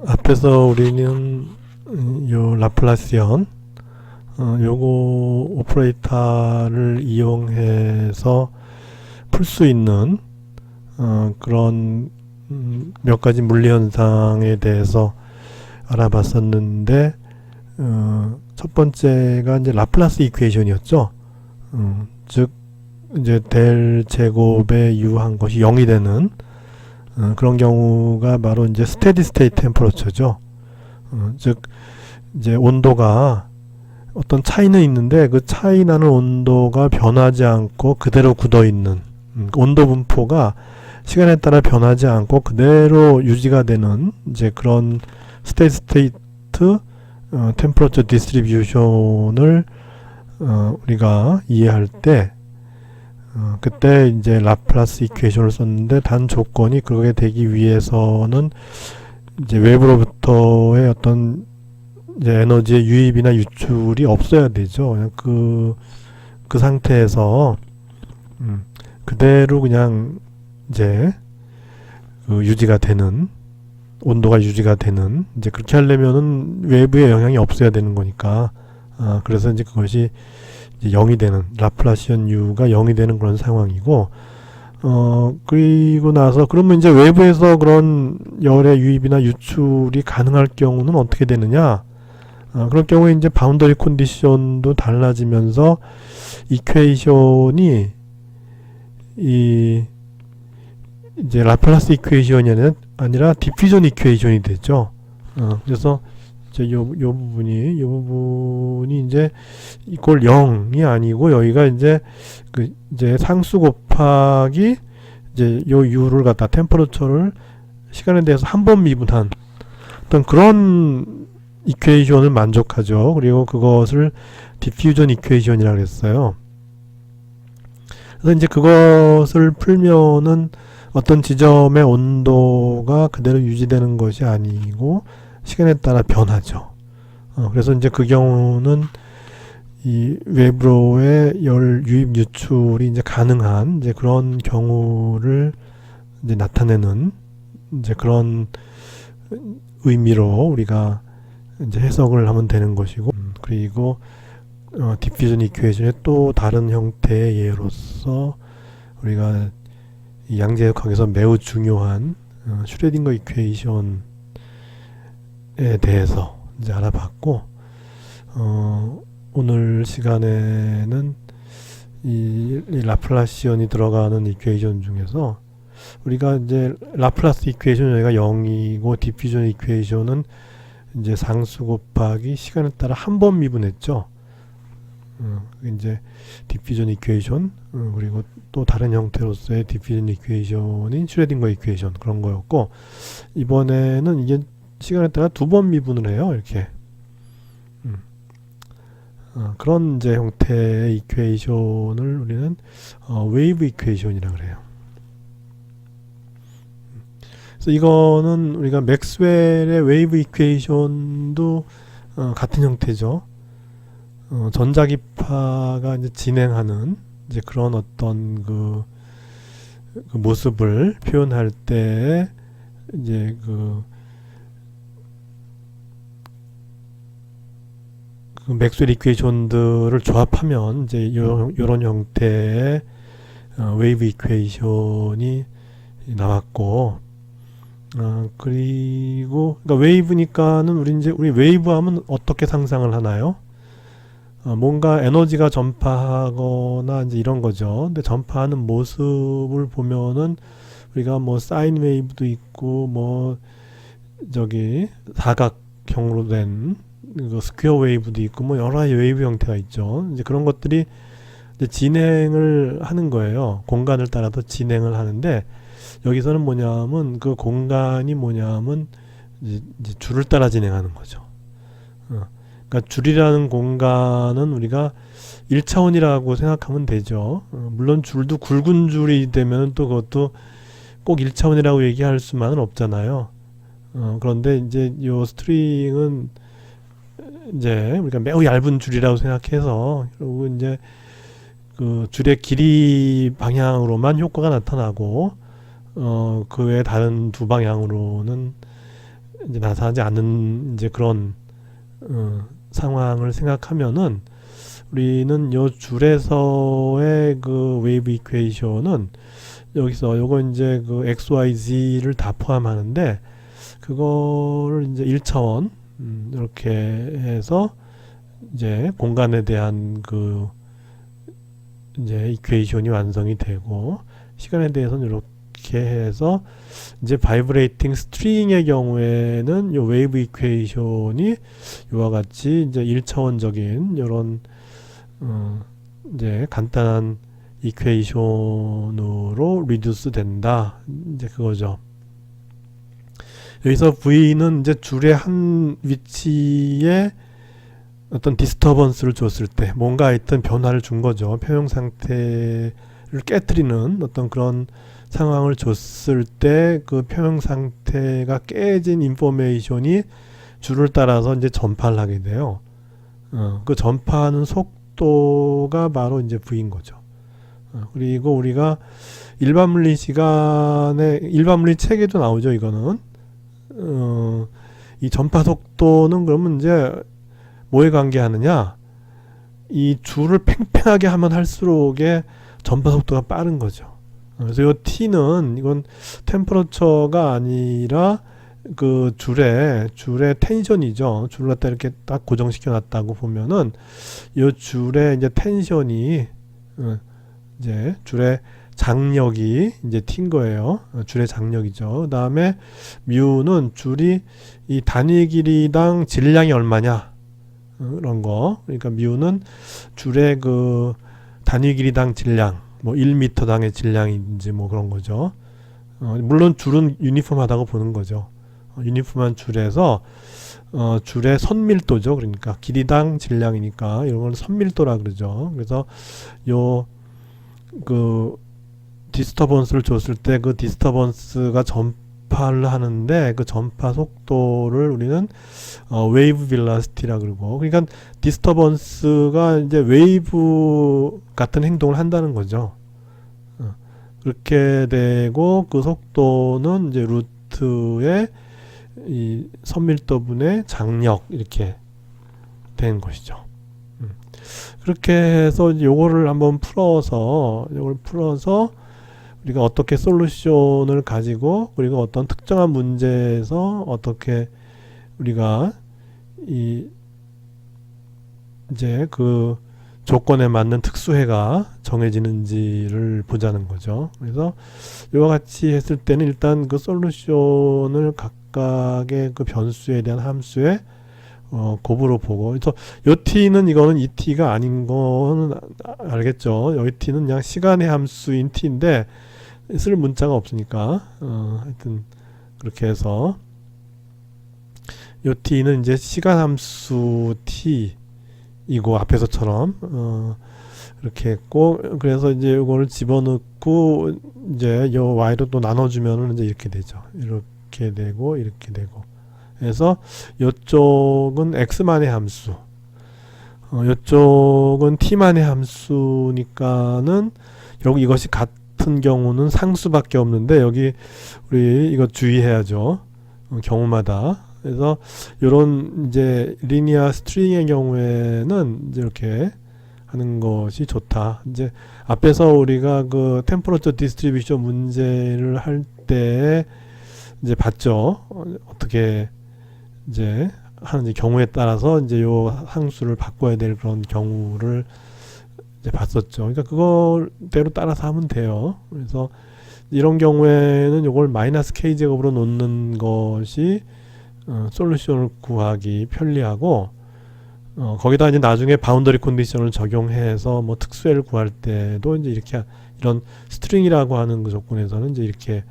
앞에서 우리는 요 라플라시언 요거 오퍼레이터를 이용해서 풀 수 있는 그런 몇 가지 물리 현상에 대해서 알아봤었는데 첫 번째가 이제 라플라스 이퀘이션이었죠. 즉 이제 델 제곱에 u한 것이 0이 되는 그런 경우가 바로 이제 스테디 스테이트 템퍼러처죠. 즉 이제 온도가 어떤 차이는 있는데 그 차이 나는 온도가 변하지 않고 그대로 굳어 있는 온도 분포가 시간에 따라 변하지 않고 그대로 유지가 되는 이제 그런 스테디 스테이트 템퍼러처 디스트리뷰션을 우리가 이해할 때 그때 이제 라플라스 이퀘이션을 썼는데 단 조건이 그렇게 되기 위해서는 이제 외부로부터의 어떤 이제 에너지의 유입이나 유출이 없어야 되죠. 그냥 그 상태에서 그대로 그냥 이제 유지가 되는 온도가 유지가 되는 이제 그렇게 하려면은 외부의 영향이 없어야 되는 거니까 그래서 이제 그것이 이제 0이 되는 라플라시언 U가 0이 되는 그런 상황이고 그리고 나서 그러면 이제 외부에서 그런 열의 유입이나 유출이 가능할 경우는 어떻게 되느냐? 그럴 경우에 이제 바운더리 컨디션도 달라지면서 이퀘이션이 이제 라플라스 이퀘이션이 아니라 디퓨전 이퀘이션이 되죠. 그래서 이제 요 부분이 이제 이꼴 0이 아니고 여기가 이제 이제 상수 곱하기 이제 요 u를 갖다 템퍼러처를 시간에 대해서 한 번 미분한 어떤 그런 이퀘이션을 만족하죠. 그리고 그것을 디퓨전 이퀘이션이라고 했어요. 그래서 이제 그것을 풀면은 어떤 지점의 온도가 그대로 유지되는 것이 아니고 시간에 따라 변하죠. 그래서 이제 그 경우는 이 외부로의 열 유입 유출이 이제 가능한 이제 그런 경우를 이제 나타내는 이제 그런 의미로 우리가 이제 해석을 하면 되는 것이고 그리고 디퓨전 이퀘이션의 또 다른 형태의 예로서 우리가 양자역학에서 매우 중요한 슈레딩거 이퀘이션에 대해서 이제 알아봤고 오늘 시간에는 이 라플라시언이 들어가는 이퀘이션 중에서 우리가 이제 라플라스 이퀘이션 여기가 0이고 디퓨전 이퀘이션은 이제 상수 곱하기 시간에 따라 한 번 미분했죠. 이제 디퓨전 이퀘이션 그리고 또 다른 형태로서의 디퓨전 이퀘이션인 슈레딩거 이퀘이션 그런 거였고 이번에는 이게 시간에 따라 두 번 미분을 해요. 이렇게 그런 이제 형태의 이퀘이션을 우리는 웨이브 이퀘이션이라고 그래요. 그래서 이거는 우리가 맥스웰의 웨이브 이퀘이션도 같은 형태죠. 전자기파가 이제 진행하는 이제 그런 어떤 그 모습을 표현할 때 이제 그 맥스웰 이퀘이션들을 조합하면 이제 요런 형태의 웨이브 이퀘이션이 나왔고 그리고 그러니까 웨이브니까는 우리 웨이브 하면 어떻게 상상을 하나요? 뭔가 에너지가 전파하거나 이제 이런 거죠. 근데 전파하는 모습을 보면은 우리가 뭐 사인 웨이브도 있고 뭐 저기 사각형으로 된 스퀘어 웨이브도 있고 뭐 여러 가지 웨이브 형태가 있죠. 이제 그런 것들이 이제 진행을 하는 거예요. 공간을 따라서 진행을 하는데 여기서는 뭐냐면 그 공간이 뭐냐면 이제 줄을 따라 진행하는 거죠. 그러니까 줄이라는 공간은 우리가 1차원이라고 생각하면 되죠. 물론 줄도 굵은 줄이 되면 또 그것도 꼭 1차원이라고 얘기할 수만은 없잖아요. 그런데 이제 요 스트링은 이제 우리가 매우 얇은 줄이라고 생각해서 그리고 이제 그 줄의 길이 방향으로만 효과가 나타나고 그 외 다른 두 방향으로는 이제 나타나지 않는 이제 그런 상황을 생각하면은 우리는 요 줄에서의 그 웨이브 이퀘이션은 여기서 요거 이제 그 XYZ를 다 포함하는데 그거를 이제 1차원 이렇게 해서 이제 공간에 대한 그 이제 이퀘이션이 완성이 되고 시간에 대해서는 이렇게 해서 이제 바이브레이팅 스트링의 경우에는 요 웨이브 이퀘이션이 요와 같이 이제 1차원적인 요런 이제 간단한 이퀘이션으로 리듀스 된다. 이제 그거죠. 여기서 V는 이제 줄의 한 위치에 어떤 디스터번스를 줬을 때 뭔가 하여튼 변화를 준 거죠. 표형 상태를 깨뜨리는 어떤 그런 상황을 줬을 때 그 표형 상태가 깨진 인포메이션이 줄을 따라서 이제 전파를 하게 돼요. 그 전파하는 속도가 바로 이제 V인 거죠. 그리고 우리가 일반 물리 시간에 일반 물리 책에도 나오죠. 이거는 이 전파 속도는 그러면 이제 뭐에 관계하느냐? 이 줄을 팽팽하게 하면 할수록에 전파 속도가 빠른 거죠. 그래서 이 T는 이건 템퍼러처가 아니라 그 줄의 텐션이죠. 줄을 갖다 이렇게 딱 고정시켜 놨다고 보면은 이 줄의 이제 텐션이 이제 줄의 장력이 이제 T인 거예요. 줄의 장력이죠. 그 다음에 뮤는 줄이 이 단위 길이당 질량이 얼마냐 그런 거. 그러니까 뮤는 줄의 그 단위 길이당 질량, 뭐 1m당의 질량인지 뭐 그런 거죠. 물론 줄은 유니폼하다고 보는 거죠. 유니폼한 줄에서 줄의 선밀도죠. 그러니까 길이당 질량이니까 이런 걸 선밀도라 그러죠. 그래서 요 그 디스터번스를 줬을 때 그 디스터번스가 전파를 하는데 그 전파 속도를 우리는 웨이브 빌라시티라 그러고, 그러니까 디스터번스가 이제 웨이브 같은 행동을 한다는 거죠. 그렇게 되고 그 속도는 이제 루트의 이 선밀도분의 장력 이렇게 된 것이죠. 그렇게 해서 요거를 한번 풀어서 우리가 어떻게 솔루션을 가지고 그리고 어떤 특정한 문제에서 어떻게 우리가 이제 그 조건에 맞는 특수해가 정해지는지를 보자는 거죠. 그래서 이와 같이 했을 때는 일단 그 솔루션을 각각의 그 변수에 대한 함수에 곱으로 보고, 그래서 요 t는 이거는 이 t가 아닌 거는 알겠죠. 요 t는 그냥 시간의 함수인 t인데 쓸 문자가 없으니까 하여튼 그렇게 해서 요 t는 이제 시간 함수 t이고 앞에서처럼 이렇게 했고, 그래서 이제 이거를 집어넣고 이제 요 y로 또 나눠주면은 이제 이렇게 되죠. 이렇게 되고 이렇게 되고. 그래서 이쪽은 x만의 함수, 이쪽은 t만의 함수니까는 결국 이것이 같은 경우는 상수밖에 없는데 여기 우리 이거 주의해야죠. 경우마다. 그래서 이런 이제 리니어 스트링의 경우에는 이제 이렇게 하는 것이 좋다. 이제 앞에서 우리가 그 템퍼러처 디스트리뷰션 문제를 할 때 이제 봤죠. 어떻게 이제 하는 경우에 따라서 이제 요 항수를 바꿔야 될 그런 경우를 이제 봤었죠. 그러니까 그거대로 따라서 하면 돼요. 그래서 이런 경우에는 요걸 마이너스 k 제곱으로 놓는 것이 솔루션을 구하기 편리하고, 거기다 이제 나중에 바운더리 컨디션을 적용해서 뭐 특수해를 구할 때도 이제 이렇게 이런 스트링이라고 하는 그 조건에서는 이제 이렇게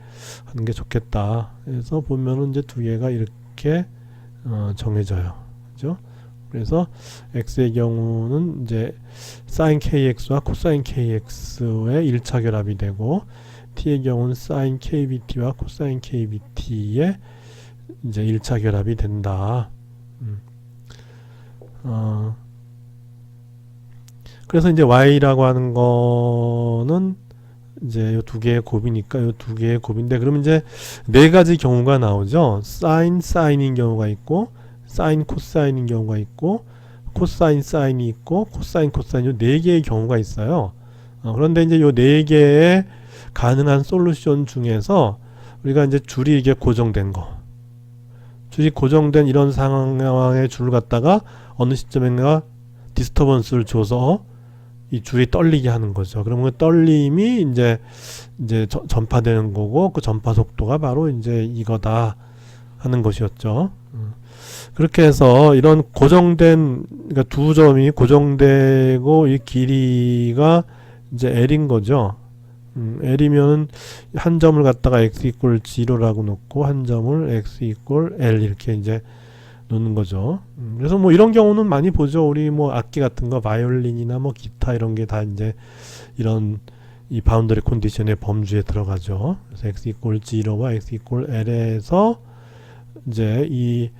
하는 게 좋겠다. 그래서 보면은 이제 두 개가 이렇게 정해져요. 그죠? 그래서 x의 경우는 이제 sin kx와 cosine kx의 1차 결합이 되고, t의 경우는 sin kbt와 cosine kbt의 이제 1차 결합이 된다. 그래서 이제 y라고 하는 거는 이제 요 두 개의 곱이니까 요 두 개의 곱인데, 그러면 이제 네 가지 경우가 나오죠. 사인인 경우가 있고, 사인 코사인인 경우가 있고, 코사인 사인이 있고, 코사인 요 네 개의 경우가 있어요. 그런데 이제 요 네 개의 가능한 솔루션 중에서 우리가 이제 줄이 이게 고정된 거, 줄이 고정된 이런 상황의 줄을 갖다가 어느 시점인가 디스터번스를 줘서 이 줄이 떨리게 하는 거죠. 그러면 그 떨림이 이제 전파되는 거고, 그 전파 속도가 바로 이제 이거다 하는 것이었죠. 그렇게 해서 이런 고정된, 그러니까 두 점이 고정되고 이 길이가 이제 L인 거죠. L이면은 한 점을 갖다가 x 이퀄 0라고 놓고 한 점을 x 이퀄 L 이렇게 이제 놓는 거죠. 그래서 뭐 이런 경우는 많이 보죠. 우리 뭐 악기 같은 거, 바이올린이나 뭐 기타 이런 게 다 이제 이런 이 바운더리 컨디션의 범주에 들어가죠. 그래서 x 이퀄 0와 x 이퀄 L에서 이제 이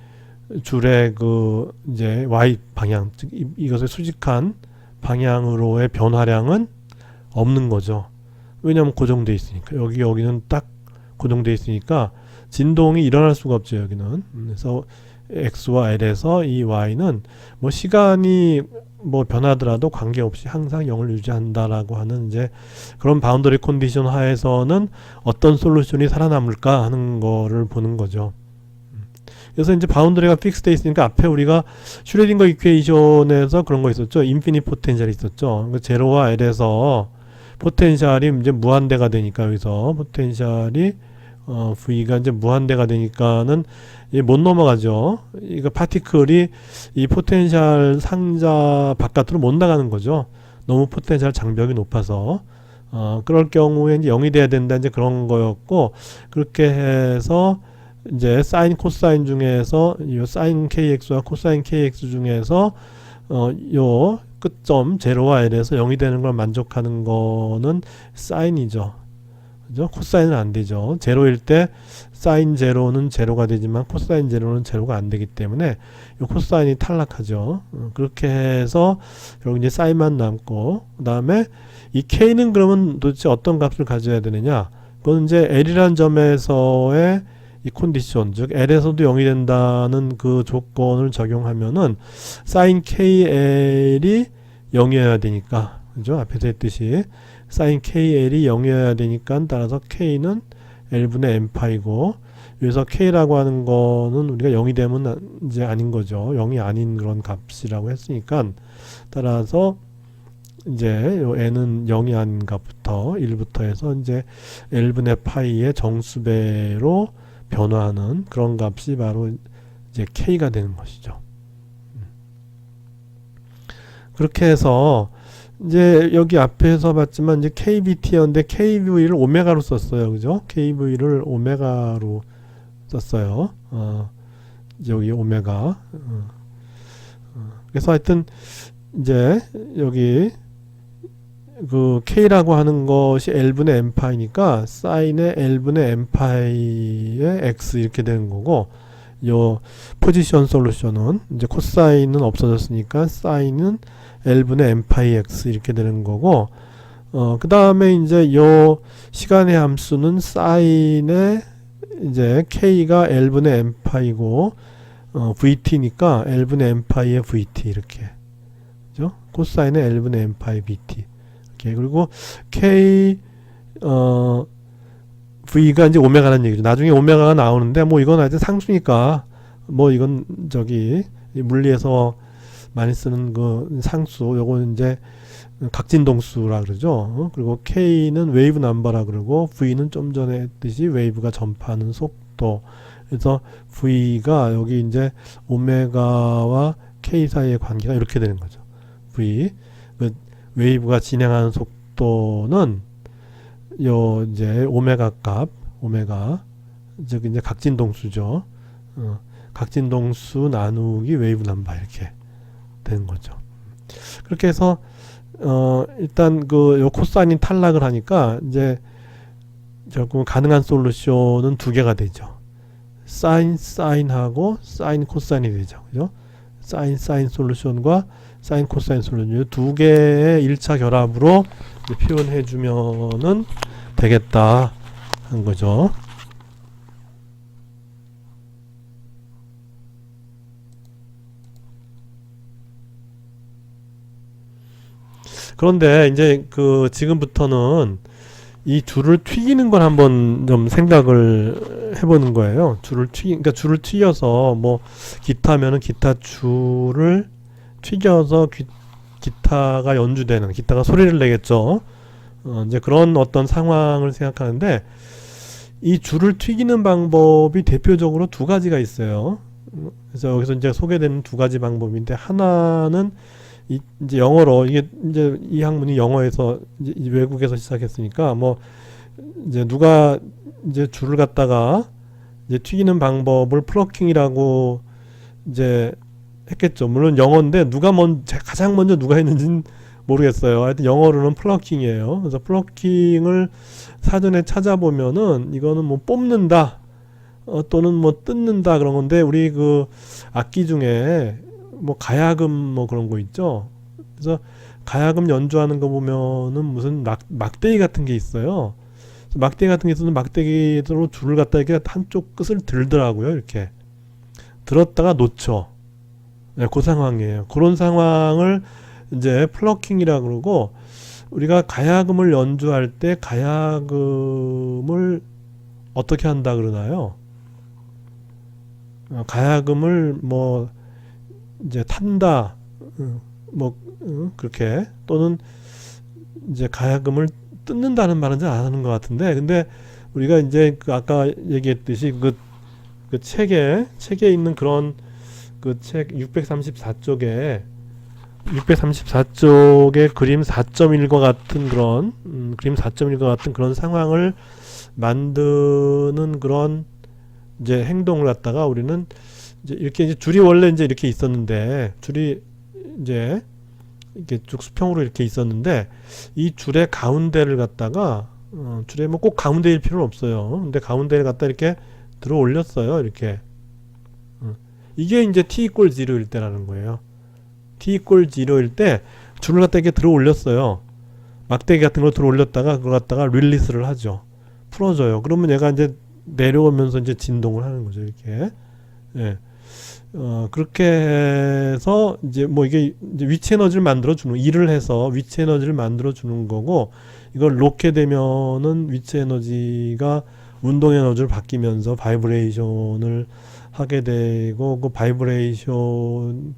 줄의 그 이제 y 방향, 즉 이것의 수직한 방향으로의 변화량은 없는 거죠. 왜냐하면 고정돼 있으니까. 여기는 딱 고정돼 있으니까 진동이 일어날 수가 없죠. 여기는. 그래서 x와 l에서 이 y는 뭐 시간이 뭐 변하더라도 관계없이 항상 0을 유지한다라고 하는 이제 그런 바운더리 컨디션 하에서는 어떤 솔루션이 살아남을까 하는 거를 보는 거죠. 그래서 이제 바운더리가 픽스돼 있으니까 앞에 우리가 슈레딩거 이퀘이션에서 그런 거 있었죠. 인피니트 포텐셜이 있었죠. 그러니까 제로와 L에서 포텐셜이 이제 무한대가 되니까, 여기서 포텐셜이 V가 이제 무한대가 되니까는 못 넘어가죠. 이거 파티클이 이 포텐셜 상자 바깥으로 못 나가는 거죠. 너무 포텐셜 장벽이 높아서. 그럴 경우에 이제 0이 돼야 된다, 이제 그런 거였고, 그렇게 해서 이제 사인 코사인 중에서 요 사인 kx와 코사인 kx 중에서 요 끝점 제로와 L에서 0이 되는 걸 만족하는 거는 사인이죠. 그죠? 코사인은 안 되죠. 제로일 때 사인 제로는 제로가 되지만 코사인 제로는 제로가 안 되기 때문에 요 코사인이 탈락하죠. 그렇게 해서 여기 이제 사인만 남고, 그 다음에 이 k는 그러면 도대체 어떤 값을 가져야 되느냐? 그건 이제 L이라는 점에서의 이 컨디션, 즉 L에서도 0이 된다는 그 조건을 적용하면은 sin KL이 0이어야 되니까, 그죠? 앞에서 했듯이 sin KL이 0이어야 되니까, 따라서 K는 L분의 N파이고, 여기서 K라고 하는 거는 우리가 0이 되면 이제 아닌 거죠. 0이 아닌 그런 값이라고 했으니까, 따라서 이제 요 n은 0이 아닌 값부터 1부터 해서 이제 L분의 파이의 정수배로 변화하는 그런 값이 바로 이제 K가 되는 것이죠. 그렇게 해서 이제 여기 앞에서 봤지만 이제 KBT였는데 KV를 오메가로 썼어요. 그죠? KV를 오메가로 썼어요. 여기 오메가. 그래서 하여튼 이제 여기 그 K라고 하는 것이 L분의 N파이니까 사인의 L분의 N파이의 X 이렇게 되는 거고, 요 포지션 솔루션은 이제 코사인은 없어졌으니까 사인은 L분의 N파이 X 이렇게 되는 거고, 그 다음에 이제 요 시간의 함수는 사인의 이제 K가 L분의 N파이고, VT니까 L분의 N파이의 VT 이렇게. 그죠? 코사인의 L분의 N파이 VT. 그리고 K V가 이제 오메가라는 얘기죠. 나중에 오메가가 나오는데 뭐 이건 하여튼 상수니까 뭐 이건 저기 물리에서 많이 쓰는 그 상수, 요거는 이제 각진동수라 그러죠. 그리고 K는 웨이브 넘버라 그러고, V는 좀 전에 했듯이 웨이브가 전파하는 속도. 그래서 V가 여기 이제 오메가와 K 사이의 관계가 이렇게 되는 거죠. V 웨이브가 진행하는 속도는 요 이제 오메가 값, 오메가 즉 이제 각진동수죠. 각진동수 나누기 웨이브 넘버 이렇게 되는 거죠. 그렇게 해서 일단 그 요 코사인이 탈락을 하니까 이제 결국 가능한 솔루션은 두 개가 되죠. 사인하고 사인 코사인이 되죠. 그죠? 사인 솔루션과 사인 코사인 솔루션 두 개의 1차 결합으로 표현해 주면은 되겠다 한 거죠. 그런데 이제 그 지금부터는 이 줄을 튀기는 걸 한번 좀 생각을 해보는 거예요. 그러니까 줄을 튀겨서 뭐 기타면은 기타 줄을 튀겨서 기타가 연주되는, 기타가 소리를 내겠죠. 이제 그런 어떤 상황을 생각하는데, 이 줄을 튀기는 방법이 대표적으로 두 가지가 있어요. 그래서 여기서 이제 소개되는 두 가지 방법인데, 하나는 이제 영어로, 이게 이제 이 학문이 영어에서 이제 외국에서 시작했으니까 뭐 이제 누가 이제 줄을 갖다가 이제 튀기는 방법을 플러킹이라고 이제 했겠죠. 물론 영어인데 가장 먼저 누가 했는지는 모르겠어요. 하여튼 영어로는 플러킹이에요. 그래서 플러킹을 사전에 찾아보면은 이거는 뭐 뽑는다 또는 뭐 뜯는다 그런 건데, 우리 그 악기 중에 뭐 가야금 뭐 그런 거 있죠. 그래서 가야금 연주하는 거 보면은 무슨 막대기 같은 게 있어요. 막대기 같은 게 있어서 막대기로 줄을 갖다 이렇게 한쪽 끝을 들더라고요. 이렇게 들었다가 놓죠. 네, 그 상황이에요. 그런 상황을 이제 플러킹이라 그러고, 우리가 가야금을 연주할 때 가야금을 어떻게 한다 그러나요? 가야금을 뭐 이제 탄다, 그렇게, 또는 이제 가야금을 뜯는다는 말은 잘 안 하는 것 같은데, 근데 우리가 이제 그 아까 얘기했듯이 그 책에 있는 그런 그 책 634쪽에 그림 4.1과 같은 그런 그림 4.1과 같은 그런 상황을 만드는 그런 이제 행동을 갖다가 우리는 이제 줄이 원래 이제 이렇게 있었는데, 줄이 이제 이렇게 쭉 수평으로 이렇게 있었는데, 이 줄의 가운데를 갖다가 줄에 뭐 꼭 가운데일 필요는 없어요. 근데 가운데를 갖다 이렇게 들어 올렸어요. 이렇게. 이게 이제 t=0일 때라는 거예요. t=0일 때 줄을 갖다 이렇게 들어 올렸어요. 막대기 같은 걸 들어 올렸다가 그걸 갖다가 릴리스를 하죠. 풀어줘요. 그러면 얘가 이제 내려오면서 이제 진동을 하는 거죠. 이렇게. 예. 그렇게 해서 이제 뭐 이게 이제 위치 에너지를 만들어 주는, 일을 해서 위치 에너지를 만들어 주는 거고, 이걸 놓게 되면은 위치 에너지가 운동 에너지를 바뀌면서 바이브레이션을 하게 되고, 그 바이브레이션이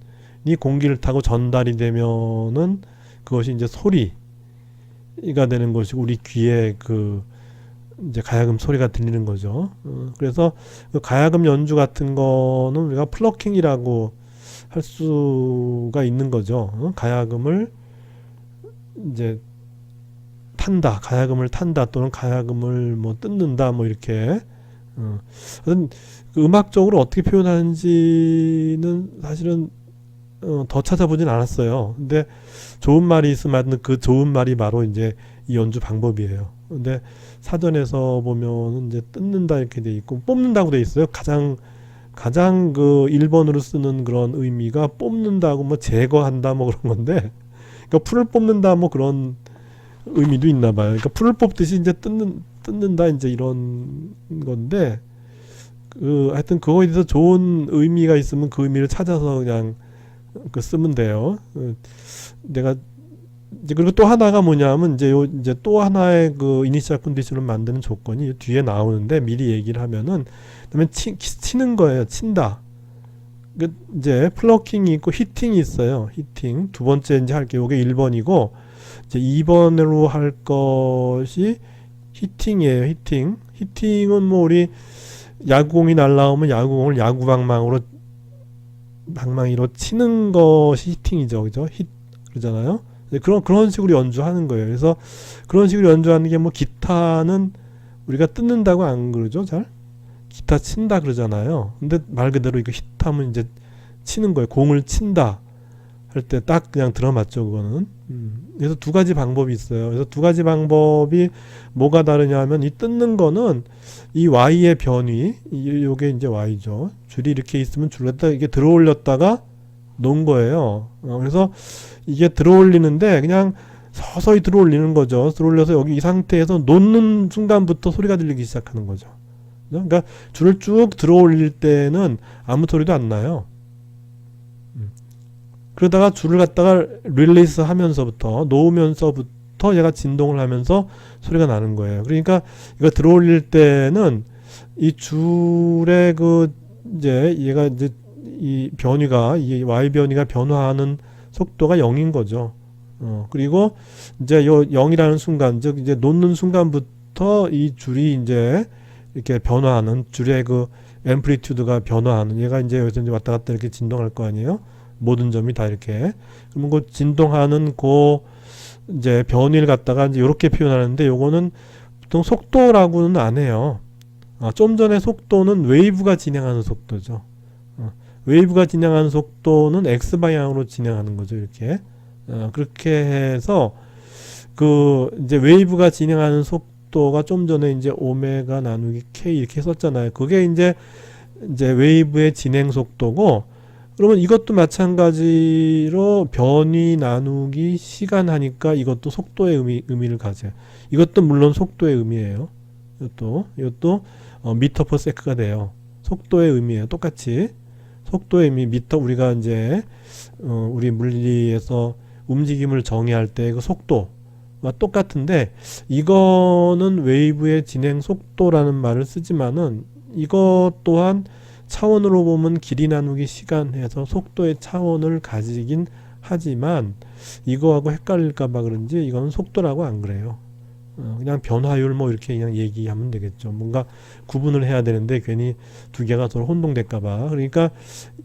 공기를 타고 전달이 되면은 그것이 이제 소리가 되는 것이고, 우리 귀에 그 이제 가야금 소리가 들리는 거죠. 그래서 그 가야금 연주 같은 거는 우리가 플러킹이라고 할 수가 있는 거죠. 가야금을 이제 가야금을 탄다 또는 가야금을 뭐 뜯는다 뭐 이렇게. 그 음악적으로 어떻게 표현하는지는 사실은 더 찾아보진 않았어요. 근데 좋은 말이 있으면 그 좋은 말이 바로 이제 이 연주 방법이에요. 근데 사전에서 보면 이제 뜯는다 이렇게 돼 있고, 뽑는다고 돼 있어요. 가장 그 1번으로 쓰는 그런 의미가 뽑는다고 뭐 제거한다 뭐 그런 건데, 그러니까 풀을 뽑는다 뭐 그런 의미도 있나 봐요. 그러니까 풀을 뽑듯이 이제 뜯는다 이제 이런 건데, 하여튼 그거에 대해서 좋은 의미가 있으면 그 의미를 찾아서 그냥 쓰면 돼요. 내가 이제 그리고 또 하나가 뭐냐면 이제 또 하나의 그 이니셜 컨디션을 만드는 조건이 뒤에 나오는데, 미리 얘기를 하면은, 그다음에 치는 거예요. 친다. 이제 플러킹이 있고 히팅이 있어요. 히팅. 두 번째 이제 할게요. 이게 1번이고, 이제 2번으로 할 것이 히팅이에요. 히팅은 뭐 우리 야구공이 날라오면 야구공을 방망이로 치는 것이 히팅이죠. 그죠? 그러잖아요. 그런 식으로 연주하는 거예요. 그래서 그런 식으로 연주하는 게, 뭐 기타는 우리가 뜯는다고 안 그러죠, 잘? 기타 친다 그러잖아요. 근데 말 그대로 이거 히트하면 이제 치는 거예요. 공을 친다 할 때 딱 그냥 들어맞죠, 그거는. 그래서 두 가지 방법이 있어요. 그래서 두 가지 방법이 뭐가 다르냐 하면, 이 뜯는 거는 이 Y의 변위, 요게 이제 Y죠. 줄이 이렇게 있으면 줄을 갖다 이게 들어 올렸다가 놓은 거예요. 그래서 이게 들어 올리는데, 그냥 서서히 들어올리는 거죠. 들어올려서 여기 이 상태에서 놓는 순간부터 소리가 들리기 시작하는 거죠. 그러니까 줄을 쭉 들어올릴 때는 아무 소리도 안 나요. 그러다가 줄을 갖다가 릴리스 하면서부터 놓으면서부터 얘가 진동을 하면서 소리가 나는 거예요. 그러니까 이거 들어올릴 때는 이 줄의 그 이제 얘가 이제 이 변위가 이 y 변위가 변화하는 속도가 0인 거죠. 그리고 이제 요 0이라는 순간, 즉 이제 놓는 순간부터 이 줄이 이제 이렇게 변화하는, 줄의 그 앰플리튜드가 변화하는, 얘가 이제 여기서 이제 왔다 갔다 이렇게 진동할 거 아니에요. 모든 점이 다 이렇게. 그러면 그 진동하는 그 이제 변위를 갖다가 이제 이렇게 표현하는데, 요거는 보통 속도라고는 안 해요. 좀 전에 속도는 웨이브가 진행하는 속도죠. 웨이브가 진행하는 속도는 x 방향으로 진행하는 거죠. 이렇게. 그렇게 해서 그 이제 웨이브가 진행하는 속도가 좀 전에 이제 오메가 나누기 k 이렇게 썼잖아요. 그게 이제 웨이브의 진행 속도고, 그러면 이것도 마찬가지로 변위 나누기 시간 하니까 이것도 속도의 의미를 가져요. 이것도 물론 속도의 의미예요. 이것도 미터 퍼 세크가 돼요. 속도의 의미예요. 똑같이 속도의 의미, 미터, 우리가 이제 우리 물리에서 움직임을 정의할 때 그 속도와 똑같은데, 이거는 웨이브의 진행 속도라는 말을 쓰지만은 이것 또한 차원으로 보면 길이 나누기 시간 해서 속도의 차원을 가지긴 하지만, 이거하고 헷갈릴까봐 그런지 이거는 속도라고 안 그래요. 그냥 변화율 뭐 이렇게 그냥 얘기하면 되겠죠. 뭔가 구분을 해야 되는데 괜히 두 개가 서로 혼동될까봐. 그러니까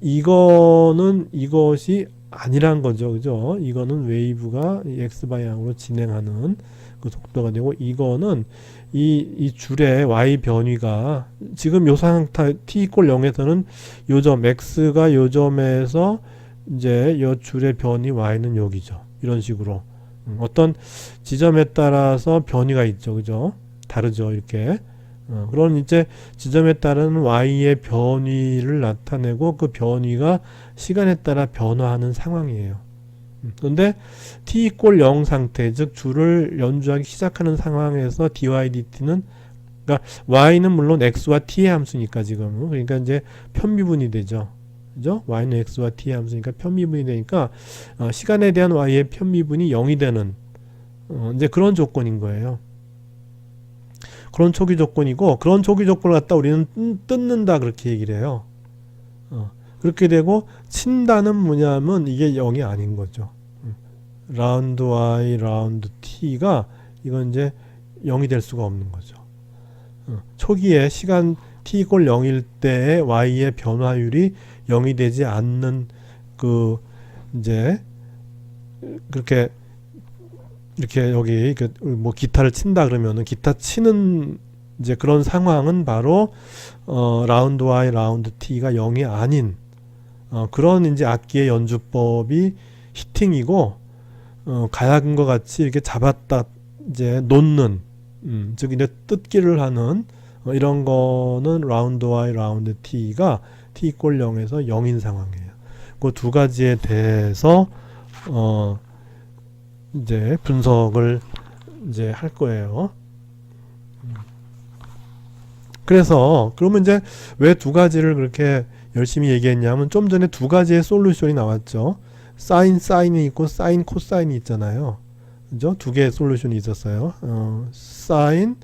이거는 이것이 아니란 거죠. 그죠? 이거는 웨이브가 x 방향으로 진행하는 그 속도가 되고, 이거는 이 줄의 y 변위가 지금 요 상태 t = 0에서는 요점 x가 요점에서 이제 요 줄의 변위 y는 여기죠. 이런 식으로 어떤 지점에 따라서 변위가 있죠. 그죠? 다르죠. 이렇게. 그런 이제 지점에 따른 y의 변위를 나타내고, 그 변위가 시간에 따라 변화하는 상황이에요. 그런데 t = 0 상태, 즉 줄을 연주하기 시작하는 상황에서 dy dt는, 그러니까 y는 물론 x와 t의 함수니까 지금, 그러니까 이제 편미분이 되죠. 그죠? y는 x와 t의 함수니까 편미분이 되니까 시간에 대한 y의 편미분이 0이 되는 이제 그런 조건인 거예요. 그런 초기 조건이고, 그런 초기 조건을 갖다 우리는 뜯는다 그렇게 얘기를 해요. 그렇게 되고, 친다는 뭐냐면 이게 0이 아닌 거죠. 라운드 y, 라운드 t가 이건 이제 0이 될 수가 없는 거죠. 초기에 시간 t = 0일 때의 y의 변화율이 0이 되지 않는 그 이제 그렇게 이렇게 여기 뭐 기타를 친다 그러면은 기타 치는 이제 그런 상황은 바로 라운드 y, 라운드 t가 0이 아닌 그런 이제 악기의 연주법이 히팅이고, 가야금과 같이 이렇게 잡았다 이제 놓는 즉 이제 뜯기를 하는 이런 거는 라운드 y, 라운드 t가 t = 0에서 0인 상황이에요. 그 두 가지에 대해서 이제 분석을 이제 할 거예요. 그래서 그러면 이제 왜 두 가지를 그렇게 열심히 얘기했냐면, 좀 전에 두 가지의 솔루션이 나왔죠. 사인이 있고 사인 코사인이 있잖아요. 그죠? 두 개의 솔루션이 있었어요. 사인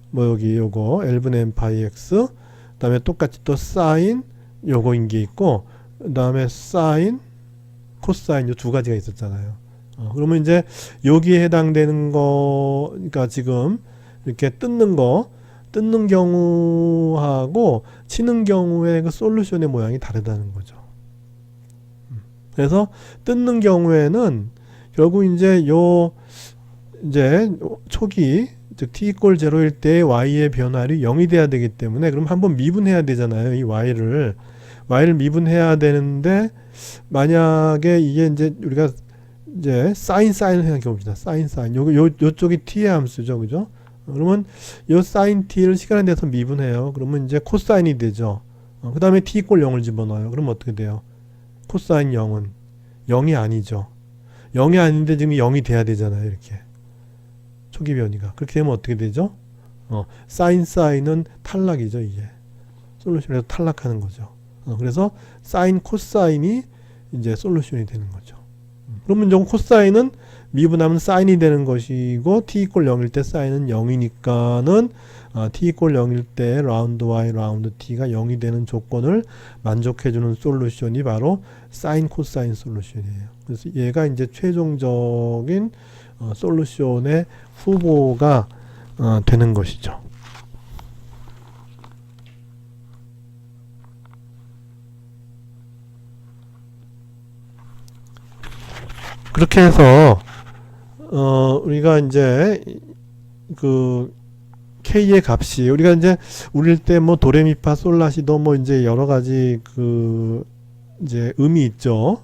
뭐 여기 요거 L분의 M 파이 X, 그다음에 똑같이 또 사인 요거인 게 있고, 그다음에 사인 코사인 요 두 가지가 있었잖아요. 그러면 이제 여기에 해당되는 거가 지금 이렇게 뜯는 경우하고 치는 경우의 그 솔루션의 모양이 다르다는 거죠. 그래서 뜯는 경우에는 결국 이제 초기, 즉 t = 0일 때 y의 변화율이 0이 돼야 되기 때문에, 그럼 한번 미분해야 되잖아요. 이 y를 미분해야 되는데, 만약에 이게 이제 우리가 이제 사인을 생각해 봅시다. 사인 요쪽이 t의 함수죠. 그죠? 그러면 요 사인 t를 시간에 대해서 미분해요. 그러면 이제 코사인이 되죠. 그 다음에 t = 0을 집어넣어요. 그럼 어떻게 돼요? 코사인 0은 0이 아니죠. 0이 아닌데 지금 0이 돼야 되잖아요. 이렇게 초기 변이가 그렇게 되면 어떻게 되죠? 사인은 탈락이죠. 이게 솔루션에서 탈락하는 거죠. 그래서 사인 코사인이 이제 솔루션이 되는 거죠. 그러면 좀 코사인은 미분하면 사인이 되는 것이고 t 이퀄 0일 때 사인은 0이니까는 t 이퀄 0일 때 라운드 y 라운드 t가 0이 되는 조건을 만족해주는 솔루션이 바로 사인 코사인 솔루션이에요. 그래서 얘가 이제 최종적인 솔루션의 후보가 되는 것이죠. 그렇게 해서 우리가 이제 그 K의 값이 우리가 이제 우릴 때 뭐 도레미파 솔라시도 뭐 이제 여러 가지 그 이제 음이 있죠.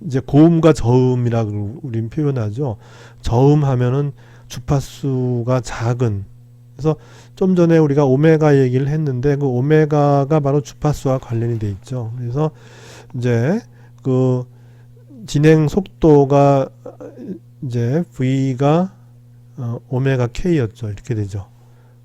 이제 고음과 저음이라고 우린 표현하죠. 저음 하면은 주파수가 작은. 그래서 좀 전에 우리가 오메가 얘기를 했는데 그 오메가가 바로 주파수와 관련이 돼 있죠. 그래서 이제 그 진행 속도가 이제 V가 오메가 K였죠. 이렇게 되죠.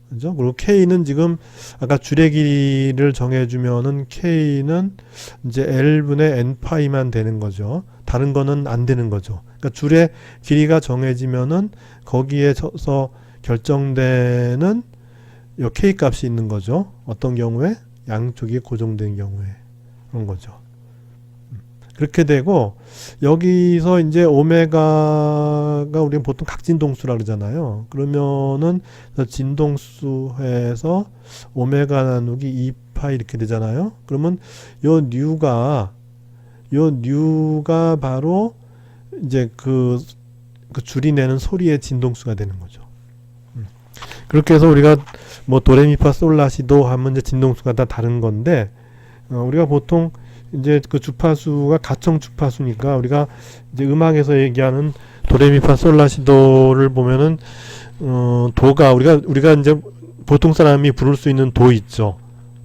그죠? 그리고 K는 지금 아까 줄의 길이를 정해주면은 K는 이제 L분의 N파이만 되는 거죠. 다른 거는 안 되는 거죠. 그러니까 줄의 길이가 정해지면은 거기에서 결정되는 요 K 값이 있는 거죠. 어떤 경우에? 양쪽이 고정된 경우에. 그런 거죠. 그렇게 되고 여기서 이제 오메가가 우리는 보통 각진동수라 그러잖아요. 그러면은 진동수에서 오메가 나누기 2파 이렇게 되잖아요. 그러면 요 뉴가 바로 이제 그 줄이 내는 소리의 진동수가 되는 거죠. 그렇게 해서 우리가 뭐 도레미파 솔라시도 하면 이제 진동수가 다 다른 건데 우리가 보통 이제 그 주파수가 가청 주파수니까 우리가 이제 음악에서 얘기하는 도레미파 솔라시도를 보면은 도가 우리가 이제 보통 사람이 부를 수 있는 도 있죠.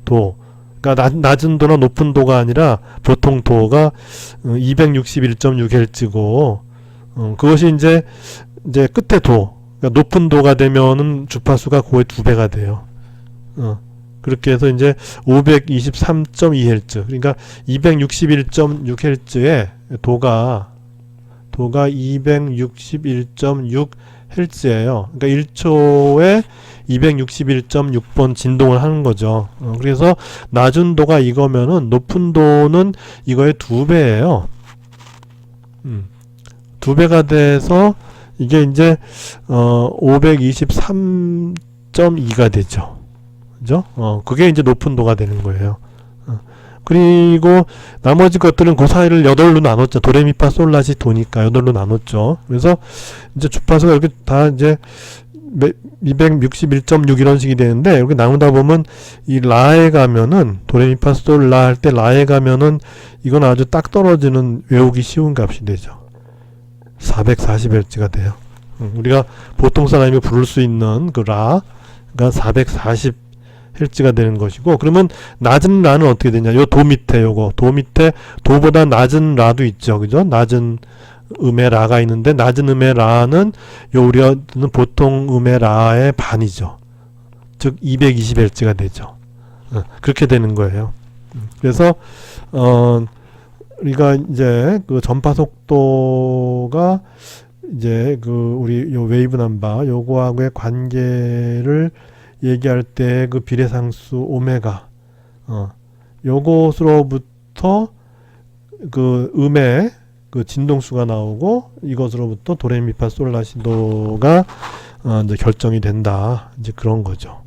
도. 그러니까 낮은 도나 높은 도가 아니라 보통 도가 261.6Hz고 그것이 이제 끝에 도. 그러니까 높은 도가 되면은 주파수가 그거의 2배가 돼요. 그렇게 해서 이제 523.2Hz 그러니까 261.6Hz에 도가 261.6Hz예요. 그러니까 1초에 261.6번 진동을 하는 거죠. 그래서 낮은 도가 이거면은 높은 도는 이거의 2배예요. 2배가 돼서 이게 이제 523.2가 되죠. 그죠? 그게 이제 높은 도가 되는 거예요. 그리고 나머지 것들은 그 사이를 8로 나눴죠. 도레미파 솔라시 도니까 8로 나눴죠. 그래서 이제 주파수가 이렇게 다 이제 261.6 이런 식이 되는데 이렇게 나누다 보면 이 라에 가면은 도레미파 솔라 할 때 라에 가면은 이건 아주 딱 떨어지는 외우기 쉬운 값이 되죠. 440Hz가 돼요. 우리가 보통 사람이 부를 수 있는 그 라가 440Hz가 되는 것이고 그러면 낮은 라는 어떻게 되냐? 요 도 밑에 도 밑에 도보다 낮은 라도 있죠. 그죠? 낮은 음의 라가 있는데 낮은 음의 라는 요 우리가 듣는 보통 음의 라의 반이죠. 즉 220Hz가 되죠. 그렇게 되는 거예요. 그래서 우리가 이제 그 전파 속도가 이제 그 우리 요 웨이브 넘버 요거하고의 관계를 얘기할 때 그 비례상수 오메가 요것으로부터 그 음의 그 진동수가 나오고 이것으로부터 도레미파 솔라시도가 이제 결정이 된다. 이제 그런 거죠.